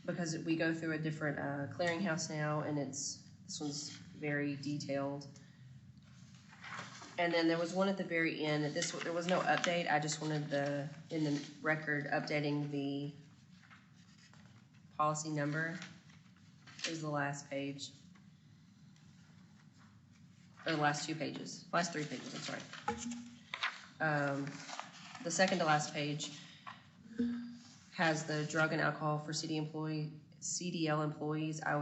Because we go through a different clearinghouse now, and it's This one's very detailed. And then there was one at the very end, there was no update, I just wanted in the record, updating the policy number. It was the last page. Or the last 2 pages, last 3 pages, I'm sorry. The second to last page has the drug and alcohol for CDL employees. I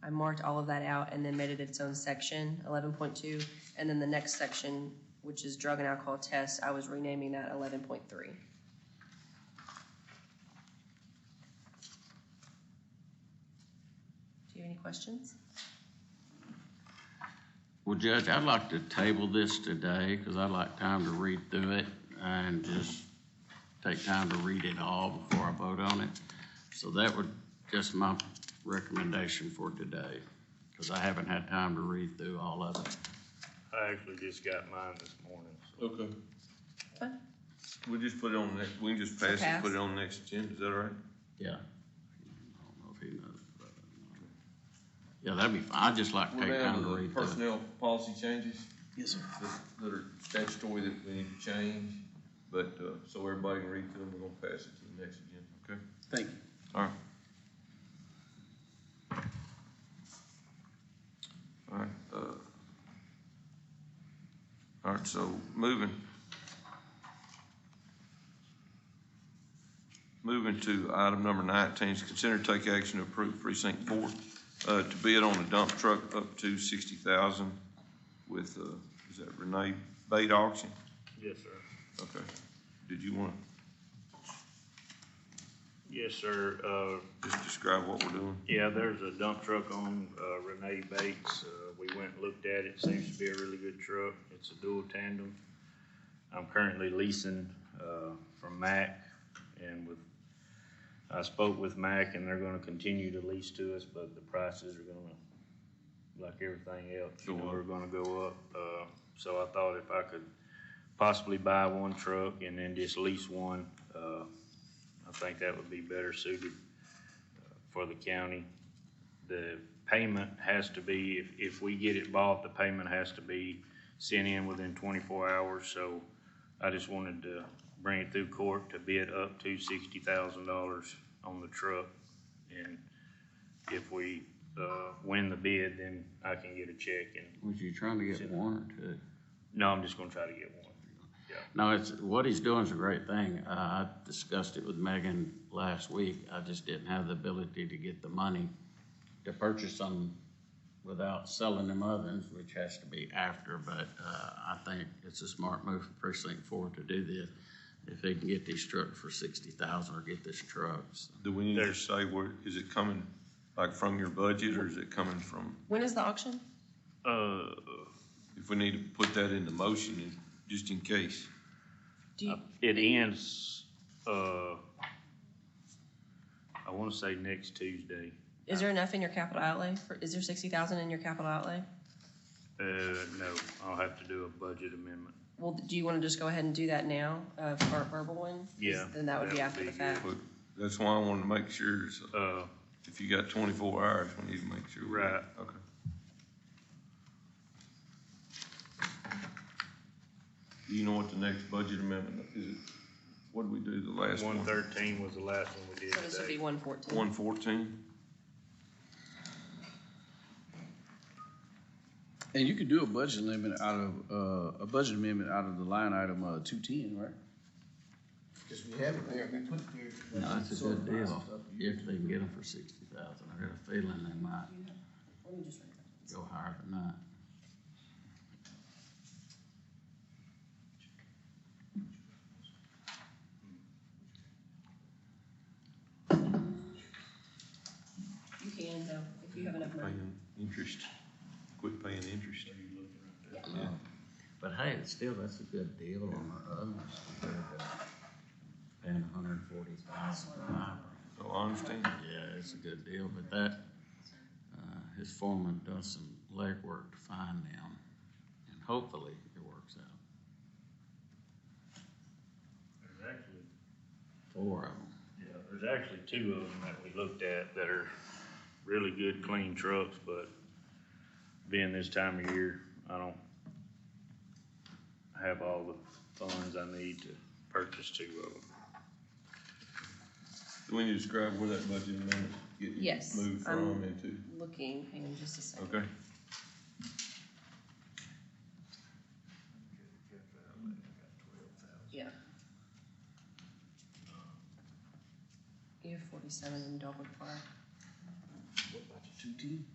marked all of that out and then made it its own section, 11.2. And then the next section, which is drug and alcohol tests, I was renaming that 11.3. Do you have any questions? Well, Judge, I'd like to table this today because I'd like time to read through it and just take time to read it all before I vote on it. So that would just my recommendation for today, because I haven't had time to read through all of it. I actually just got mine this morning, so. Okay. Fine. We'll just put it on the next, we can just pass it, pass. put it on the next agenda, is that all right? Yeah. I don't know if he knows. But, yeah, that'd be fine. I'd just like to We're take down time to to the read through it. personnel policy changes Yes, sir. that are statutory that we need to change, but, so everybody can read through them, we're gonna pass it to the next agenda, okay? Thank you. All right. All right, so moving to item number 19, is consider to take action to approve precinct 4 to bid on a dump truck up to $60,000 with, is that Renee Bait Auction? Yes, sir. Okay. Did you want Yes, sir. to just describe what we're doing? Yeah, there's a dump truck on Renee Bates. We went and looked at it. Seems to be a really good truck. It's a dual tandem. I'm currently leasing from Mack, and I spoke with Mack, and they're going to continue to lease to us, but the prices are going to, like everything else, are going to go up. So I thought if I could possibly buy one truck and then just lease one, I think that would be better suited for the county. The payment has to be, if we get it bought, the payment has to be sent in within 24 hours. So I just wanted to bring it through court to bid up to $60,000 on the truck. And if we win the bid, then I can get a check. And Was you trying to get one or two? no, I'm just gonna try to get one. No, it's, what he's doing is a great thing. I discussed it with Megan last week. I just didn't have the ability to get the money to purchase them without selling them others, which has to be after, but, I think it's a smart move for Precinct 4 to do this. If they can get these trucks for $60,000 or get this trucks. Do we need to say where, is it coming, like from your budget, or is it coming from, When is the auction? if we need to put that into motion, just in case? Do you, It ends, I wanna say next Tuesday. is there enough in your capital outlay? Is there 60,000 in your capital outlay? No, I'll have to do a budget amendment. Well, do you want to just go ahead and do that now, for our verbal one? Yeah, Then that would be that after would the be fact. But that's why I wanted to make sure, so if you got 24 hours, we need to make sure. Right. Okay. Do you know what the next budget amendment is? What did we do the last one? 113 was the last one we did So this would be today. 114. 114? And you could do a budget limit out of, a budget amendment out of the line item, 210, right? Because we have it there, we put it there. No, it's a good deal. If they can get them for $60,000, I got a feeling they might Let me just write that. go higher than that. You can, though, if you have enough money. Paying interest. Quit paying interest. Yeah. But hey, it's still, that's a good deal on our others compared to paying $140,000. So I understand. Yeah, it's a good deal, but that, his foreman does some legwork to find them, and hopefully it works out. There's actually, 4 of them. yeah, there's actually 2 of them that we looked at that are really good, clean trucks, but being this time of year, I don't have all the funds I need to purchase two of them. Do we need to describe where that budget amendment get Yes, moved from into? Looking, hang on just a second. Okay. Yeah. You have 47 in Dogwood Park. What about the 210?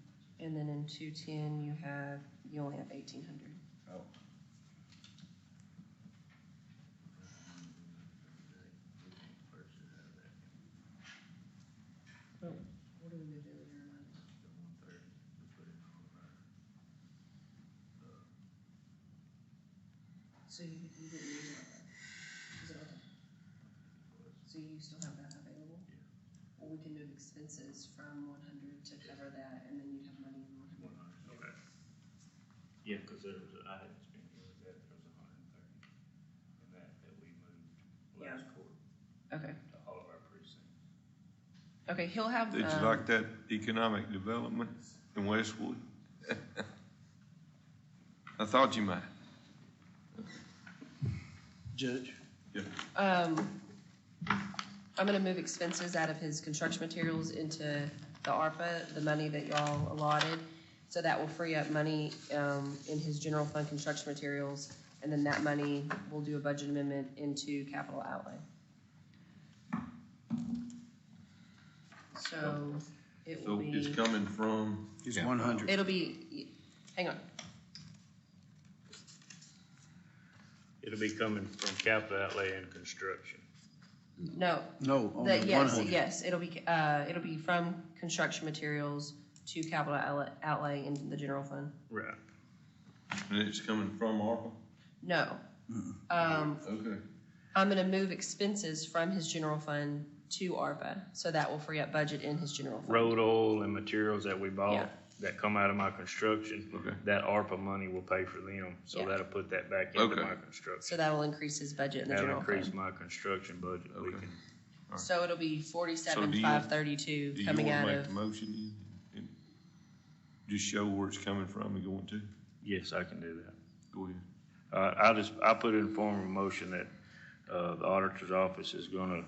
And then in 210, you only have 1,800. Oh. Oh, what do we move earlier? So you didn't use it? Is it okay? So you still have that available? Well, we can move expenses from 100 to cover that, and then you'd have money in 100. Okay. Yeah, cause there was, I hadn't spent any of that, there was 130 in that we moved last quarter Okay. to all of our precincts. Okay, he'll have, Did you like that economic development in Westwood? I thought you might. Judge? Yeah. I'm gonna move expenses out of his construction materials into the ARPA, the money that y'all allotted. So that will free up money, in his general fund construction materials, and then that money will do a budget amendment into capital outlay. So it will So it's be, coming from, It's 100. it'll be, hang on, It'll be coming from capital outlay and construction. no, No, on that, the yes, 100. yes, it'll be from construction materials to capital outlay into the general fund. Right. and it's coming from ARPA? No. Okay. I'm gonna move expenses from his general fund to ARPA, so that will free up budget in his general fund. Road oil and materials that we Yeah. bought that come out of my construction, Okay. that ARPA money will pay for them, so Yeah. that'll put that back into Okay. my construction. So that will increase his budget in the That'll general increase fund. my construction budget. We Okay. can, So it'll be So 47,532 Do you coming wanna out make the of, motion and just show where it's coming from and going to? yes, I can do that. Go ahead. I'll put it in form of a motion that, the auditor's office is gonna,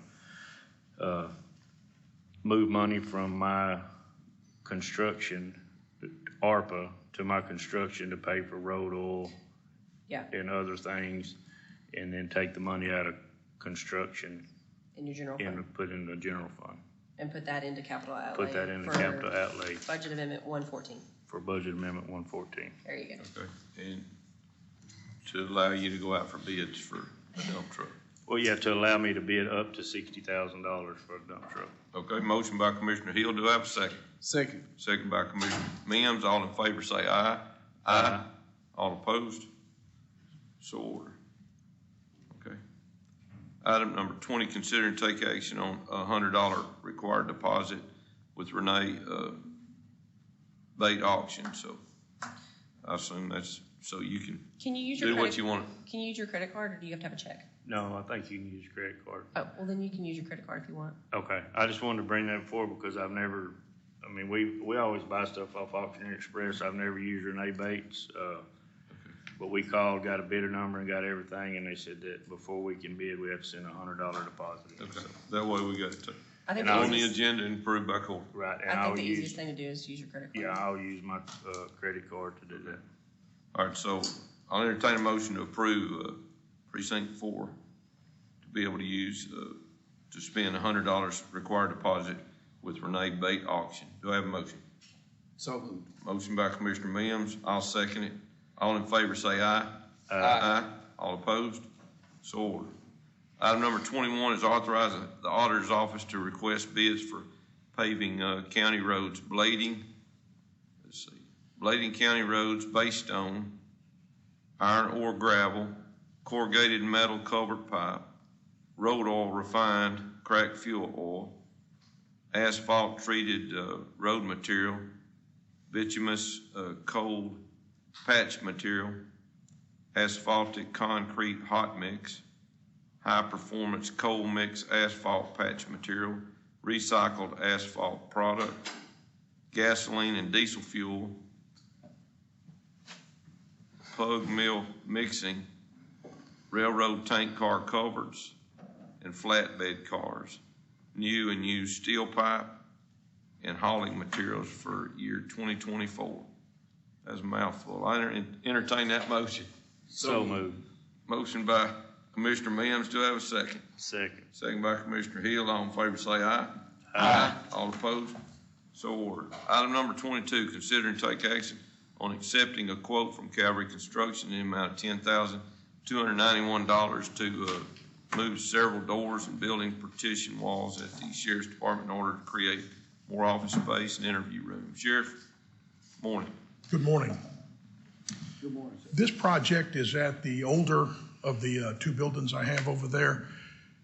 move money from my construction, ARPA, to my construction to pay for road oil yeah, and other things, and then take the money out of construction in your general fund, and put in the general fund. and put that into capital outlay. Put that in the for capital outlay Budget amendment 114. for budget amendment 114. There you go. Okay. And to allow you to go out for bids for a dump truck. Well, you have to allow me to bid up to $60,000 for a dump truck. Okay, motion by Commissioner Hill. Do I have a second? Second. Second by Commissioner Mims. All in favor say aye. Aye. All opposed? So ordered. Okay. Item number 20, consider and take action on a $100 required deposit with Renee Bait Auction. So I assume that's so you can Can you use your do what credit, you want. can you use your credit card, or do you have to have a check? No, I think you can use credit card. Oh, well, then you can use your credit card if you want. Okay, I just wanted to bring that forward because I've never, I mean, we always buy stuff off Auctioneer Express. I've never used Renee Bates. But we called, got a bidder number and got everything, and they said that before we can bid, we have to send a $100 deposit. in. Okay. That way we got it I think And the on the easiest, agenda and approved by court. Right, and I think I'll the easiest use, thing to do is use your credit card. yeah, I'll use my, credit card to do that. All right, so I'll entertain a motion to approve precinct 4 to be able to use, to spend $100 required deposit with Renee Bait Auction. Do I have a motion? So moved. Motion by Commissioner Mims. I'll second it. All in favor say aye. Aye. All opposed? So ordered. Item number 21 is authorizing the auditor's office to request bids for paving county roads, blading. Let's see, blading county roads, base stone, iron ore gravel, corrugated metal culvert pipe, road oil refined, cracked fuel oil, asphalt treated road material, bituminous cold patch material, asphaltic concrete hot mix, high-performance coal mix asphalt patch material, recycled asphalt product, gasoline and diesel fuel, plug mill mixing, railroad tank car culverts, and flatbed cars, new and used steel pipe, and hauling materials for year 2024. That's a mouthful. I entertain that motion. So moved. Motion by Commissioner Mims. Do I have a second? Second. Second by Commissioner Hill. All in favor say aye. Aye. All opposed? So ordered. Item number 22, consider and take action on accepting a quote from Calvary Construction in the amount of $10,291 to move several doors and building partition walls at the Sheriff's Department in order to create more office space and interview rooms. Sheriff, morning. Good morning. Good morning, sir. This project is at the older of the two buildings I have over there.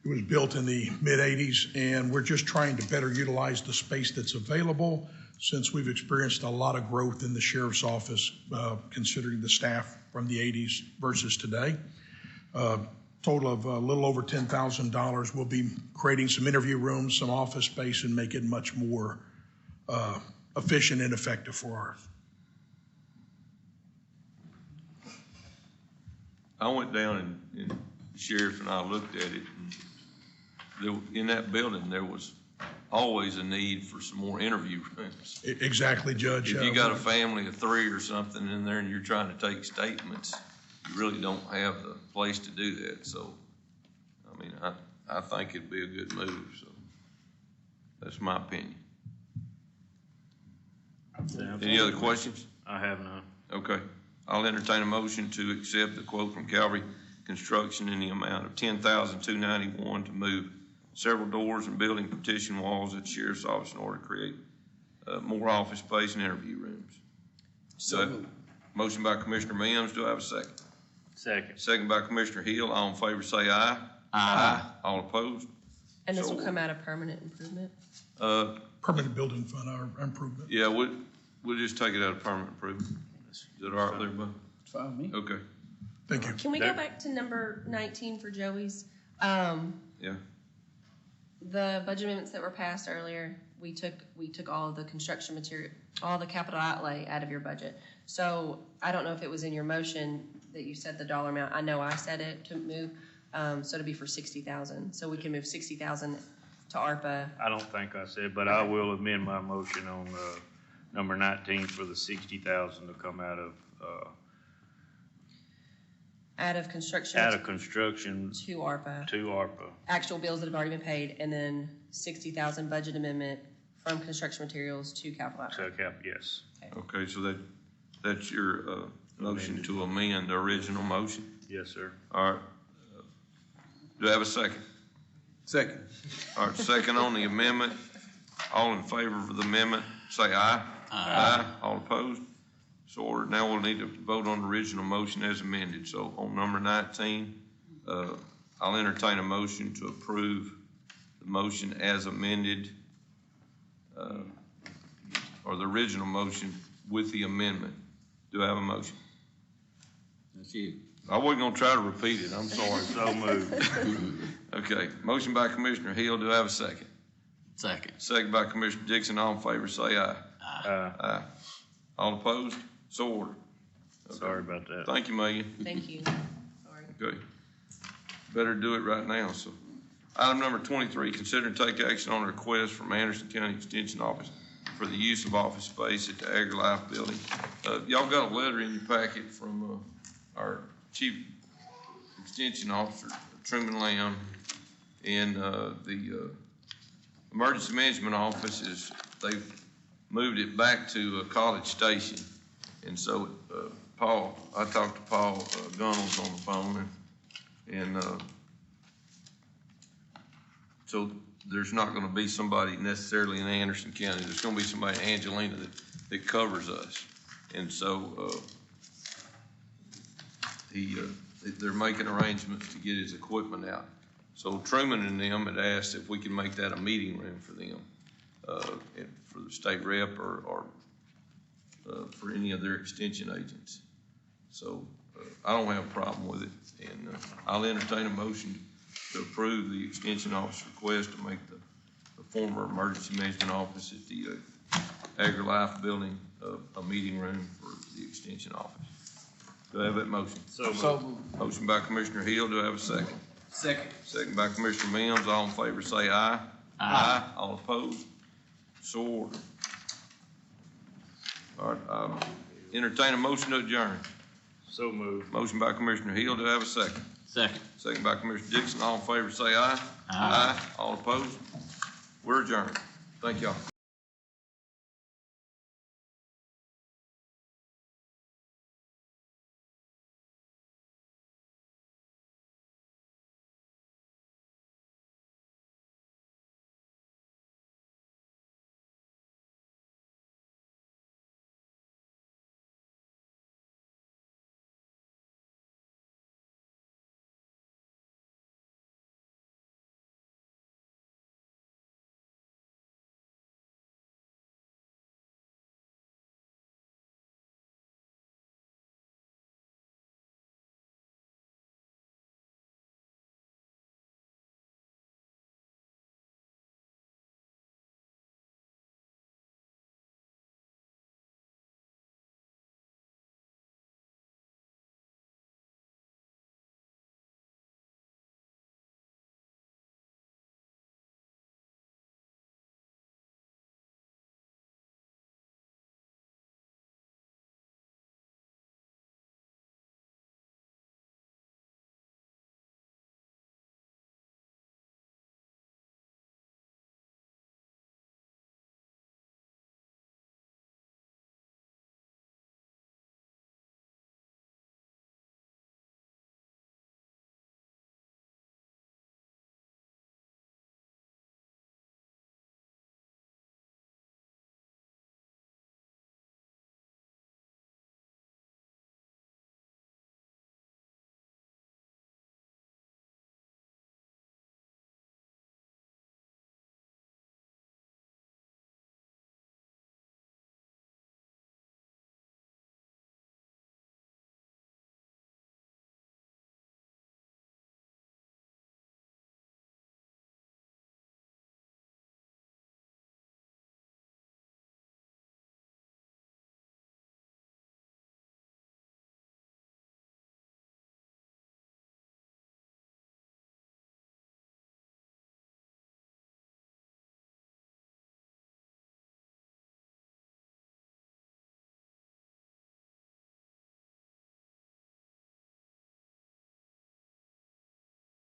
It was built in the mid-'80s, and we're just trying to better utilize the space that's available since we've experienced a lot of growth in the sheriff's office, considering the staff from the '80s versus today. Total of a little over $10,000. We'll be creating some interview rooms, some office space, and make it much more efficient and effective for our. I went down and the sheriff and I looked at it, and in that building, there was always a need for some more interview rooms. Exactly, Judge. If you got a family of 3 or something in there and you're trying to take statements, you really don't have the place to do that. So, I mean, I think it'd be a good move, so that's my opinion. Any other questions? I have none. Okay. I'll entertain a motion to accept the quote from Calvary Construction in the amount of $10,291 to move several doors and building partition walls at the Sheriff's Office in order to create more office space and interview rooms. So, motion by Commissioner Mims. Do I have a second? Second. Second by Commissioner Hill. All in favor say aye. Aye. All opposed? And this So will come out of permanent improvement? Permanent building fund, our improvement. Yeah, we'll just take it out of permanent improvement. Is that all right with everybody? Fine with me. Okay, Thank you. Can we go back to number 19 for Joey's? yeah. The budget amendments that were passed earlier, we took all of the construction material, all the capital outlay out of your budget. So I don't know if it was in your motion that you said the dollar amount. I know I said it to move, so it'd be for 60,000. So we can move 60,000 to ARPA. I don't think I said, but I will amend my motion on, number 19 for the 60,000 to come out of Construction. out of construction To ARPA. to ARPA. Actual bills that have already been paid, and then 60,000 budget amendment from construction materials to capital outlay. So cap, yes. Okay, so that's your motion to amend the original motion? Yes, sir. All right. Do I have a second? Second. All right, second on the amendment. All in favor of the amendment, say aye. Aye. All opposed? So ordered. Now we'll need to vote on the original motion as amended. So on number 19, I'll entertain a motion to approve the motion as amended, or the original motion with the amendment. Do I have a motion? That's you. I wasn't gonna try to repeat it. I'm sorry. So moved. Okay, motion by Commissioner Hill. Do I have a second? Second. Second by Commissioner Dixon. All in favor, say aye. Aye. All opposed? So ordered. Sorry about that. Thank you, Megan. Thank you. Sorry. Okay. Better do it right now, so. Item number 23, consider and take action on a request from Anderson County Extension Office for the use of office space at the AgriLife building. Y'all got a letter in your packet from, our Chief Extension Officer, Truman Lamb, and, the, Emergency Management Office they've moved it back to College Station. And so, I talked to Paul Gunnels on the phone, and so there's not gonna be somebody necessarily in Anderson County. There's gonna be somebody in Angelina that covers us. And so, they're making arrangements to get his equipment out. So Truman and them had asked if we could make that a meeting room for them, for the state rep or for any of their extension agents. So I don't have a problem with it, and I'll entertain a motion to approve the extension office request to make the former emergency management office at the AgriLife building a meeting room for the extension office. Do I have that motion? So moved. So moved. Motion by Commissioner Hill, do I have a second? Second. Second by Commissioner Mims, all in favor say aye. Aye. All opposed? So ordered. All right, entertain a motion to adjourn. So moved. Motion by Commissioner Hill, do I have a second? Second. Second by Commissioner Dixon, all in favor say aye. Aye. All opposed? We're adjourned. Thank y'all.